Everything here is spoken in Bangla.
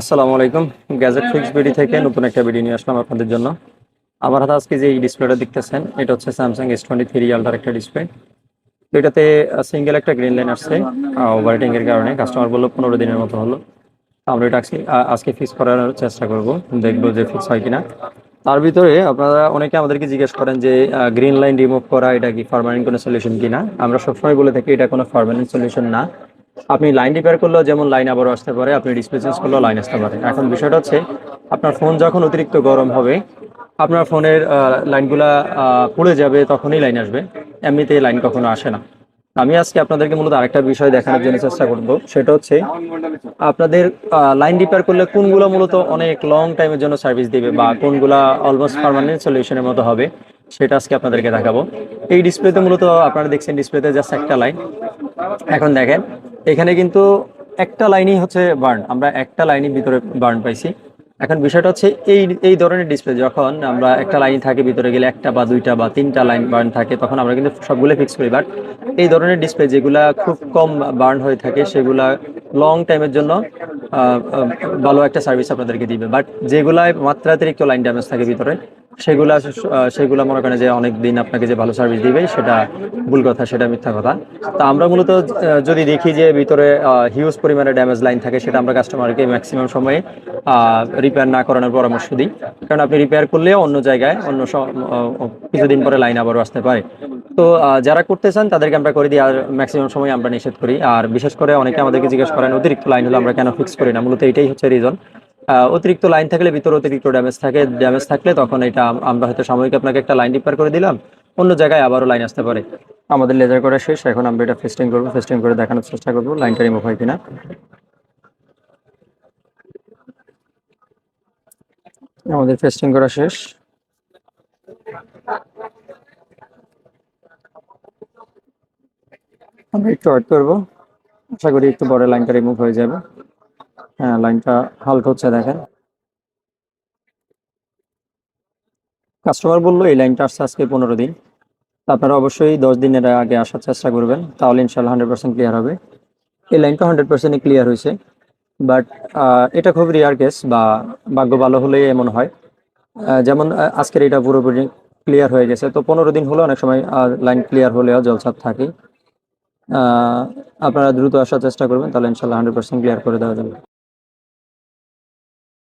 আসসালামু আলাইকুম। গ্যাজেট ফিক্স বিডি থেকে নতুন একটা ভিডিও নিয়ে আসলাম আপনাদের জন্য। আমার হাতে আজকে যে এই ডিসপ্লেটা দেখতেছেন, এটা হচ্ছে স্যামসাং S23 আলট্রার একটা ডিসপ্লে। তো এটাতে সিঙ্গেল একটা গ্রিন লাইন আসছে ওভারহিটিং এর কারণে। কাস্টমার বললো 15 দিনের মতো হলো। আমরা এটা আজকে ফিক্স করার চেষ্টা করব, দেখবো যে ফিক্স হয় কিনা। তার ভিতরে আপনারা অনেকে আমাদেরকে জিজ্ঞেস করেন যে গ্রিন লাইন রিমুভ করা এটা কি পার্মানেন্ট কোনো সলিউশন কিনা। আমরা সবসময় বলে থাকি এটা কোনো পার্মানেন্ট সলিউশন না। আপনি লাইন রিপেয়ার করলেও যেমন লাইন আবারও আসতে পারে, আপনি ডিসপ্লে চেঞ্জ করলেও লাইন আসতে পারে। এখন বিষয়টা হচ্ছে আপনার ফোন যখন অতিরিক্ত গরম হবে, আপনার ফোনের লাইনগুলা পুড়ে যাবে, তখনই লাইন আসবে। এমনিতে লাইন কখনো আসে না। আমি আজকে আপনাদেরকে মূলত আরেকটা বিষয় দেখানোর জন্য চেষ্টা করব, সেটা হচ্ছে আপনাদের লাইন রিপেয়ার করলে কোনগুলো মূলত অনেক লং টাইমের জন্য সার্ভিস দিবে বা কোনগুলা অলমোস্ট পার্মানেন্ট সলিউশনের মতো হবে, সেটা আজকে আপনাদেরকে দেখাবো। এই ডিসপ্লেতে মূলত আপনারা দেখছেন ডিসপ্লেতে জাস্ট একটা লাইন। এখন দেখেন এখানে কিন্তু একটা লাইনই হচ্ছে বার্ন, আমরা একটা লাইনের ভিতরে বার্ন পাইছি। এখন বিষয়টা হচ্ছে এই এই ধরনের ডিসপ্লে যখন আমরা একটা লাইন থাকে ভিতরে গেলে একটা বা দুইটা বা তিনটা লাইন বার্ন থাকে, তখন আমরা কিন্তু সবগুলো ফিক্স করি। বাট এই ধরনের ডিসপ্লে যেগুলা খুব কম বার্ন হয়ে থাকে, সেগুলা লং টাইমের জন্য ভালো একটা সার্ভিস আপনাদেরকে দিবে। বাট যেগুলায় মাত্রাতিরিক্ত লাইন ড্যামেজ থাকে ভিতরে, সেগুলা মনে করেন যে অনেক দিন আপনাকে যে ভালো সার্ভিস দিবে, সেটা ভুল কথা, সেটা মিথ্যা কথা। তো আমরা মূলত যদি দেখি যে ভিতরে হিউজ পরিমাণে ড্যামেজ লাইন থাকে, সেটা আমরা কাস্টমারকে ম্যাক্সিমাম সময়ে রিপেয়ার না করানোর পরামর্শ দিই। কারণ আপনি রিপেয়ার করলেও অন্য জায়গায় কিছুদিন পরে লাইন আবারও আসতে পারে। তো যারা করতে চান তাদেরকে আমরা করে দিই, আর ম্যাক্সিমাম সময় আমরা নিষেধ করি। আর বিশেষ করে অনেকে আমাদেরকে জিজ্ঞেস করেন অতিরিক্ত লাইন হলে আমরা কেন ফিক্স করি না, মূলত এটাই হচ্ছে রিজন। অতিরিক্ত লাইন থাকলে ভিতরে অতিরিক্ত ড্যামেজ থাকে, ড্যামেজ থাকলে তখন এটা আমরা হয়তো সাময়িক আপনাকে একটা লাইন রিপেয়ার করে দিলাম, অন্য জায়গায় আবারও লাইন আসতে পারে। আমাদের লেজার করা শেষ, এখন আমরা এটা ফেস্টিং করবো, ফেস্টিং করে দেখানোর চেষ্টা করবো লাইনটা রিমুভ হয় কিনা। আমাদের ফেস্টিং করা শেষ। আমরা একটু ওয়েট করবো, আশা করি একটু পরে লাইনটা রিমুভ হয়ে যাবে। হ্যাঁ, লাইনটা হালকা হচ্ছে দেখেন। কাস্টমার বললো এই লাইনটা আসছে আজকে 15 দিন। তা আপনারা অবশ্যই 10 দিনের আগে আসার চেষ্টা করবেন, তাহলে ইনশাল্লাহ 100% ক্লিয়ার হবে। এই লাইনটা 100% ক্লিয়ার হয়েছে। বাট এটা খুব রেয়ার কেস, বা ভাগ্য ভালো হলে এমন হয়। যেমন আজকের এটা পুরোপুরি ক্লিয়ার হয়ে গেছে। তো 15 দিন হলে অনেক সময় লাইন ক্লিয়ার হলেও জলছাপ থাকে। আপনারা দ্রুত আসার চেষ্টা করবেন, তাহলে ইনশাল্লাহ 100% ক্লিয়ার করে দেওয়া যাবে।